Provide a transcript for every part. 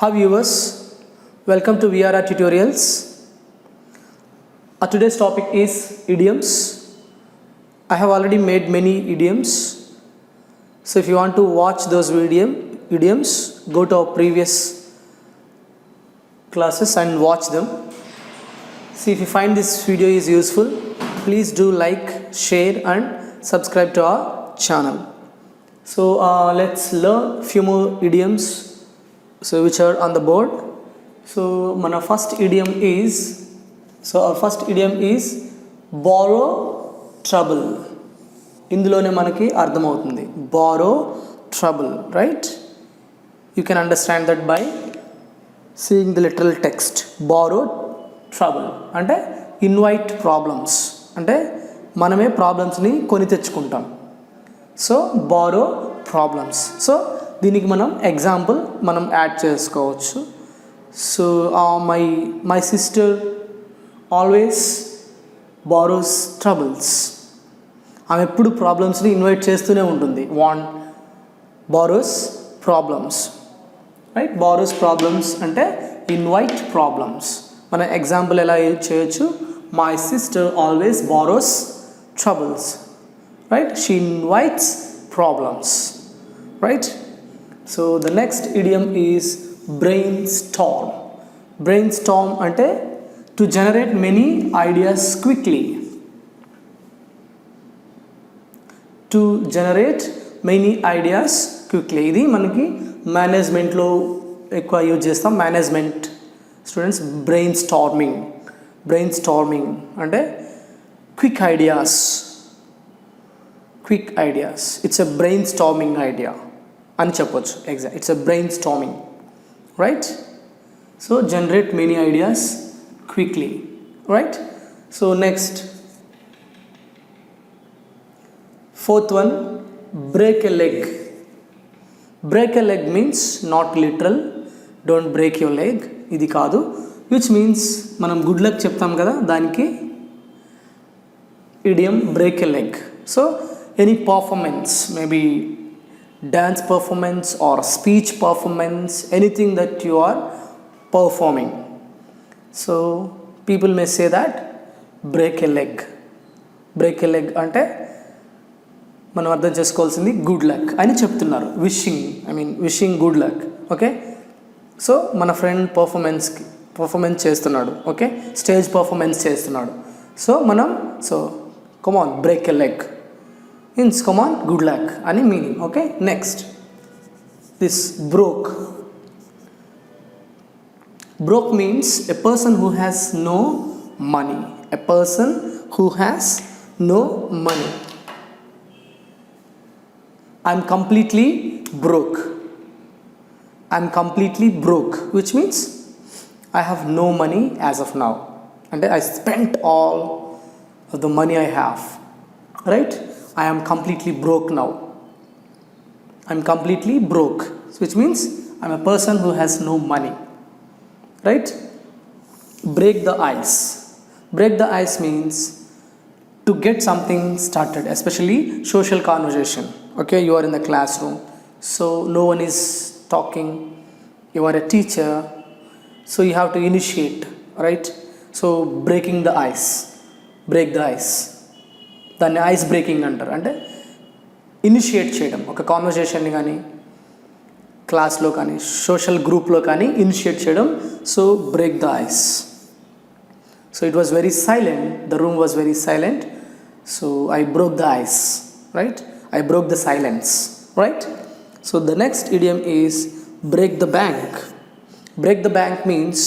Hi viewers, welcome to VRR Tutorials. Today's topic is idioms. I have already made many idioms. So if you want to watch those idioms, go to our previous classes and watch them. See, if you find this video is useful, please do like, share and subscribe to our channel. So let's learn few more idioms which are on the board. So our first idiom is borrow trouble. ఇందులోనే మనకి అర్థమవుతుంది borrow trouble, right? You can understand that by seeing the literal text. Borrow trouble అంటే invite problems, అంటే మనమే ప్రాబ్లమ్స్ని కొని తెచ్చుకుంటాం. So borrow problems. So దీనికి మనం ఎగ్జాంపుల్ మనం యాడ్ చేసుకోవచ్చు. So my sister always borrows troubles. ఆమె ఎప్పుడు ప్రాబ్లమ్స్ని ఇన్వైట్ చేస్తూనే ఉంటుంది. Borrows problems, right? Borrows problems అంటే ఇన్వైట్ ప్రాబ్లమ్స్. మన ఎగ్జాంపుల్ ఎలా చేయొచ్చు? My sister always borrows troubles, right? She invites problems, right? So the next idiom is brainstorm. Brainstorm ante to generate many ideas quickly. To generate many ideas quickly. Idi manaki management lo ekku use chestam. Management students brainstorming ante quick ideas. It's a brainstorming idea అని చెప్పొచ్చు. It's a brain storming, right? So generate many ideas quickly, right? So next fourth one, break a leg. Break a leg means not literal, don't break your leg, ఇది కాదు. Which means మనం good luck చెప్తాం కదా, దానికి idiom break a leg. So any performance, maybe dance performance or speech performance, anything that you are performing. So people may say that break a leg. Break a leg అంటే మనం అర్థం చేసుకోవాల్సింది good luck అని చెప్తున్నారు. Wishing good luck, okay? So మన friend performance చేస్తున్నాడు, okay? Stage performance చేస్తున్నాడు. So మనం come on, break a leg means come on, good luck ani meaning, okay? Next, this broke means a person who has no money. A person who has no money. I'm completely broke, which means I have no money as of now, and I spent all of the money I have, right? I am completely broke now. I'm completely broke, which means I'm a person who has no money, right? Break the ice. Break the ice means to get something started, especially social conversation, okay? You are in the classroom, so no one is talking. You are a teacher, so you have to initiate, right? So breaking the ice. Break the ice. దాన్ని ice breaking అంటారు. అంటే initiate చేయడం, ఒక కాన్వర్జేషన్ని కానీ క్లాస్లో కానీ social గ్రూప్లో కానీ ఇనిషియేట్ చేయడం. So break the ice. So it was very silent, the room was very silent. So I broke the ice, right? I broke the silence, right? So the next idiom is break the bank. Break the bank means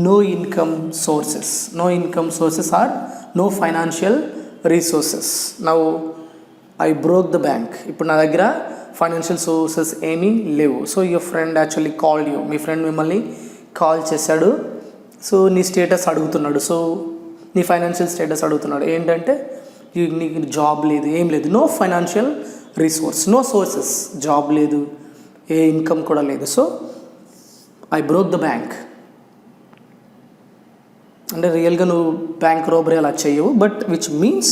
no income sources or no financial resources. Now I broke the bank. ఇప్పుడు నా దగ్గర financial sources ఏమీ లేవు. So your friend actually called you. మీ friend మిమ్మల్ని call చేశాడు. So నీ status అడుగుతున్నాడు. సో నీ ఫైనాన్షియల్ స్టేటస్ అడుగుతున్నాడు. ఏంటంటే నీకు జాబ్ లేదు, ఏం లేదు, no financial resource, no sources, job లేదు, ఏ ఇన్కమ్ కూడా లేదు. So I broke the bank అంటే రియల్గా నువ్వు బ్యాంక్ రాబరీ అలా చేయవు, but which means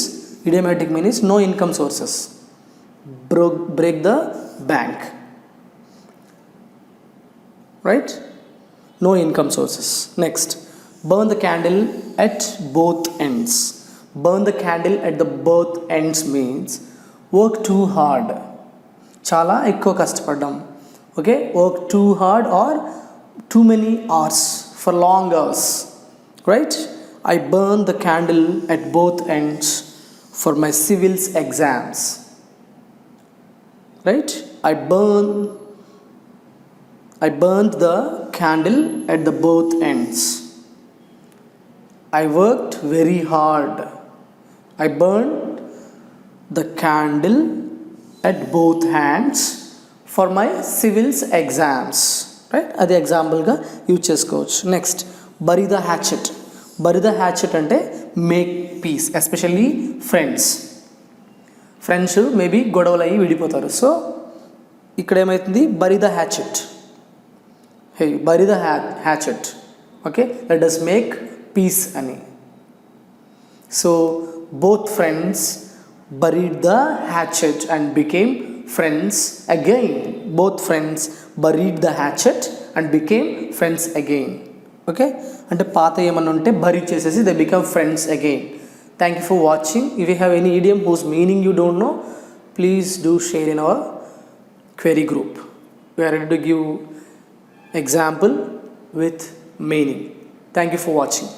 idiomatic means no income sources. Break the bank, right? no income sources. Next, burn the candle at both ends. Burn the candle at the both ends means work too hard. చాలా ఎక్కువ కష్టపడ్డాం. Okay, work too hard or too many hours, for long hours, right? I burn the candle at both ends for my civils exams, right? I burned the candle at the both ends. I worked very hard. I burned the candle at both hands for my civils exams, right? అది ఎగ్జాంపుల్గా use చేసుకోవచ్చు. Next, bury the hatchet. Bury the hatchet అంటే make peace, especially friends maybe గొడవలు అయ్యి విడిపోతారు. So ఇక్కడ ఏమవుతుంది, bury the hatchet. Hey, bury the hatchet. Okay, let us make peace అని. So both friends buried the hatchet and became friends again. Both friends buried the hatchet and became friends again. Okay, అంటే పాత ఏమన్నా ఉంటే bury చేసేసి they become friends again. Thank you for watching. If you have any idiom whose meaning you don't know, please do share in our query group. We are ready to give example with meaning. Thank you for watching.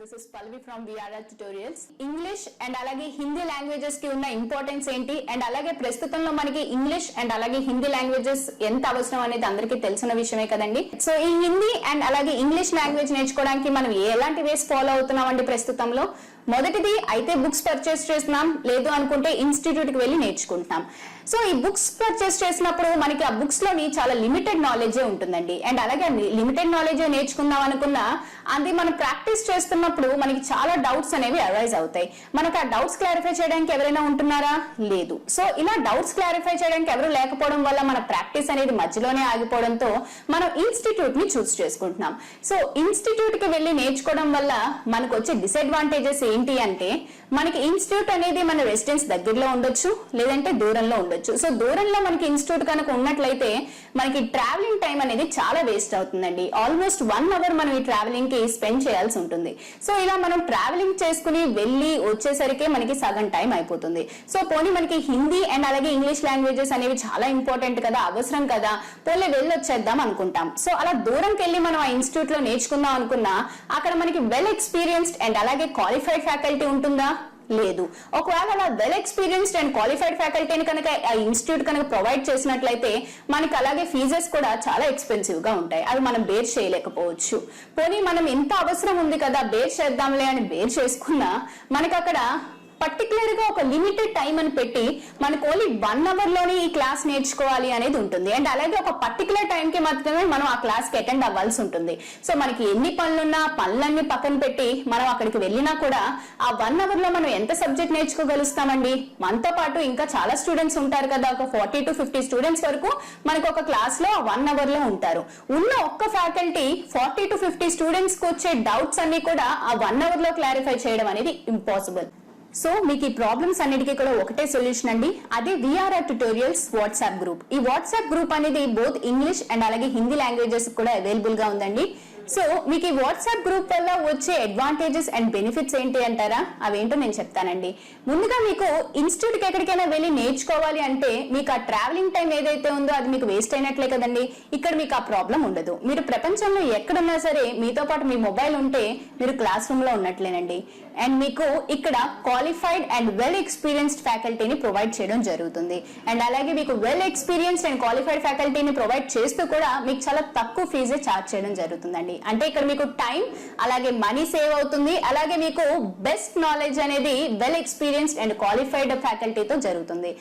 This is Palvi from VRR Tutorials. English and అలాగే Hindi languages కి ఉన్న importance ఏంటి, and అలాగే ప్రస్తుతంలో మనకి English and అలాగే Hindi languages ఎంత అవసరం అనేది అందరికీ తెలిసిన విషయమే కదండి. సో ఈ హిందీ అండ్ అలాగే ఇంగ్లీష్ లాంగ్వేజ్ నేర్చుకోవడానికి మనం ఎలాంటి వేస్ ఫాలో అవుతున్నామండి ప్రస్తుతంలో? మొదటిది అయితే బుక్స్ పర్చేస్ చేస్తున్నాం, లేదు అనుకుంటే ఇన్స్టిట్యూట్ కి వెళ్ళి నేర్చుకుంటున్నాం. సో ఈ బుక్స్ పర్చేస్ చేసినప్పుడు మనకి ఆ బుక్స్ లోని చాలా లిమిటెడ్ నాలెడ్జే ఉంటుందండి. అండ్ అలాగే లిమిటెడ్ నాలెడ్జే నేర్చుకుందాం అనుకున్నా అది మనం ప్రాక్టీస్ చేస్తున్నప్పుడు మనకి చాలా డౌట్స్ అనేవి అరైజ్ అవుతాయి. మనకు ఆ డౌట్స్ క్లారిఫై చేయడానికి ఎవరైనా ఉంటున్నారా? లేదు. సో ఇలా డౌట్స్ క్లారిఫై చేయడానికి ఎవరు లేకపోవడం వల్ల మన ప్రాక్టీస్ అనేది మధ్యలోనే ఆగిపోవడంతో మనం ఇన్స్టిట్యూట్ ని చూస్ చేసుకుంటున్నాం. సో ఇన్స్టిట్యూట్ కి వెళ్ళి నేర్చుకోవడం వల్ల మనకు వచ్చే డిసడ్వాంటేజెస్ ఏంటి అంటే, మనకి ఇన్స్టిట్యూట్ అనేది మన రెసిడెన్స్ దగ్గరలో ఉండొచ్చు, లేదంటే దూరంలో ఉండొచ్చు. సో దూరంలో మనకి ఇన్స్టిట్యూట్ కనుక ఉన్నట్లయితే మనకి ట్రావెలింగ్ టైం అనేది చాలా వేస్ట్ అవుతుందండి. ఆల్మోస్ట్ 1 hour మనం ఈ ట్రావెలింగ్ కి స్పెండ్ చేయాల్సి ఉంటుంది. సో ఇలా మనం ట్రావెలింగ్ చేసుకుని వెళ్ళి వచ్చేసరికి మనకి సగం టైం అయిపోతుంది. సో పోనీ మనకి హిందీ అండ్ అలాగే ఇంగ్లీష్ లాంగ్వేజెస్ అనేవి చాలా ఇంపార్టెంట్ కదా, అవసరం కదా, పోలే వెళ్ళొచ్చేద్దాం అనుకుంటాం. సో అలా దూరంకి వెళ్ళి మనం ఆ ఇన్స్టిట్యూట్ లో నేర్చుకుందాం అనుకున్నా అక్కడ మనకి వెల్ ఎక్స్పీరియన్స్డ్ అండ్ అలాగే క్వాలిఫైడ్ ఫ్యాకల్టీ ఉంటుందా? లేదు. ఒకవేళ అలా వెల్ ఎక్స్పీరియన్స్డ్ అండ్ క్వాలిఫైడ్ ఫ్యాకల్టీని కనుక ఆ ఇన్స్టిట్యూట్ కనుక ప్రొవైడ్ చేసినట్లయితే మనకి అలాగే ఫీజెస్ కూడా చాలా ఎక్స్పెన్సివ్ గా ఉంటాయి. అవి మనం బేర్ చేయలేకపోవచ్చు. పోనీ మనం ఎంత అవసరం ఉంది కదా బేర్ చేద్దాంలే అని బేర్ చేసుకున్నా మనకి అక్కడ పర్టికులర్ గా ఒక లిమిటెడ్ టైం అని పెట్టి మనకు ఓన్లీ 1 hour లోనే ఈ క్లాస్ నేర్చుకోవాలి అనేది ఉంటుంది. అండ్ అలాగే ఒక పర్టికులర్ టైం కి మాత్రమే మనం ఆ క్లాస్ కి అటెండ్ అవ్వాల్సి ఉంటుంది. సో మనకి ఎన్ని పనులున్నా పనులన్నీ పక్కన పెట్టి మనం అక్కడికి వెళ్ళినా కూడా ఆ 1 hour లో మనం ఎంత సబ్జెక్ట్ నేర్చుకోగలుగుతామండి? మనతో పాటు ఇంకా చాలా స్టూడెంట్స్ ఉంటారు కదా, ఒక 40 to 50 స్టూడెంట్స్ వరకు మనకు ఒక క్లాస్ లో 1 hour లో ఉంటారు. ఉన్న ఒక్క ఫ్యాకల్టీ 40 to 50 స్టూడెంట్స్ కు వచ్చే డౌట్స్ అన్ని కూడా ఆ 1 hour లో క్లారిఫై చేయడం అనేది ఇంపాసిబుల్. సో మీకు ఈ ప్రాబ్లమ్స్ అన్నిటికీ కూడా ఒకటే సొల్యూషన్ అండి, అదే VRR Tutorials వాట్సాప్ గ్రూప్. ఈ వాట్సాప్ గ్రూప్ అనేది బోత్ ఇంగ్లీష్ అండ్ అలాగే హిందీ లాంగ్వేజెస్ కూడా అవైలబుల్ గా ఉందండి. సో మీకు ఈ వాట్సాప్ గ్రూప్ వల్ల వచ్చే అడ్వాంటేజెస్ అండ్ బెనిఫిట్స్ ఏంటి అంటారా? అవేంటో నేను చెప్తానండి. ముందుగా మీకు ఇన్స్టిట్యూట్ కి ఎక్కడికైనా వెళ్ళి నేర్చుకోవాలి అంటే మీకు ఆ ట్రావెలింగ్ టైం ఏదైతే ఉందో అది మీకు వేస్ట్ అయినట్లే కదండి. ఇక్కడ మీకు ఆ ప్రాబ్లం ఉండదు. మీరు ప్రపంచంలో ఎక్కడున్నా సరే మీతో పాటు మీ మొబైల్ ఉంటే మీరు క్లాస్ రూమ్ లో ఉన్నట్లేనండి. అండ్ మీకు ఇక్కడ క్వాలిఫైడ్ అండ్ వెల్ ఎక్స్పీరియన్స్డ్ ఫ్యాకల్టీని ప్రొవైడ్ చేయడం జరుగుతుంది. అండ్ అలాగే మీకు వెల్ ఎక్స్పీరియన్స్డ్ అండ్ క్వాలిఫైడ్ ఫ్యాకల్టీని ప్రొవైడ్ చేస్తూ కూడా మీకు చాలా తక్కువ ఫీజే ఛార్జ్ చేయడం జరుగుతుందండి. అంటే ఇక్కడ మీకు టైం అలాగే మనీ సేవ్ అవుతుంది. అలాగే మీకు బెస్ట్ నాలెడ్జ్ అనేది వెల్ ఎక్స్పీరియన్స్డ్ అండ్ క్వాలిఫైడ్ ఫ్యాకల్టీతో జరుగుతుంది.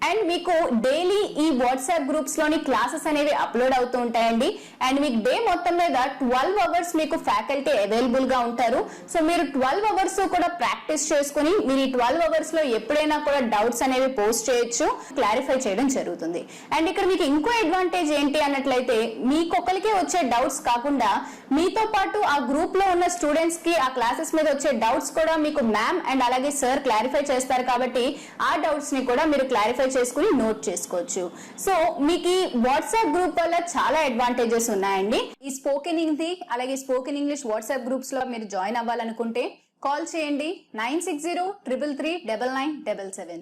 అండ్ మీకు డైలీ ఈ వాట్సాప్ గ్రూప్స్ లోని క్లాసెస్ అనేవి అప్లోడ్ అవుతూ ఉంటాయండి. అండ్ మీకు డే మొత్తం మీద 12 hours మీకు ఫ్యాకల్టీ అవైలబుల్ గా ఉంటారు. సో మీరు 12 hours కూడా ప్రాక్టీస్ చేసుకుని మీరు ఈ 12 hours లో ఎప్పుడైనా కూడా డౌట్స్ అనేవి పోస్ట్ చేయొచ్చు, క్లారిఫై చేయడం జరుగుతుంది. అండ్ ఇక్కడ మీకు ఇంకో అడ్వాంటేజ్ ఏంటి అన్నట్లయితే మీకొకరికే వచ్చే డౌట్స్ కాకుండా మీతో పాటు ఆ గ్రూప్ లో ఉన్న స్టూడెంట్స్ కి ఆ క్లాసెస్ మీద వచ్చే డౌట్స్ కూడా మీకు మ్యామ్ అండ్ అలాగే సార్ క్లారిఫై చేస్తారు. కాబట్టి ఆ డౌట్స్ ని కూడా మీరు క్లారిఫై ఐడెంటిఫై చేసుకుని నోట్ చేసుకోవచ్చు. సో మీకు ఈ వాట్సాప్ గ్రూప్ వల్ల చాలా అడ్వాంటేజెస్ ఉన్నాయండి. ఈ స్పోకెన్ హిందీ అలాగే స్పోకెన్ ఇంగ్లీష్ వాట్సాప్ గ్రూప్స్ లో మీరు జాయిన్ అవ్వాలనుకుంటే కాల్ చేయండి 9603339977.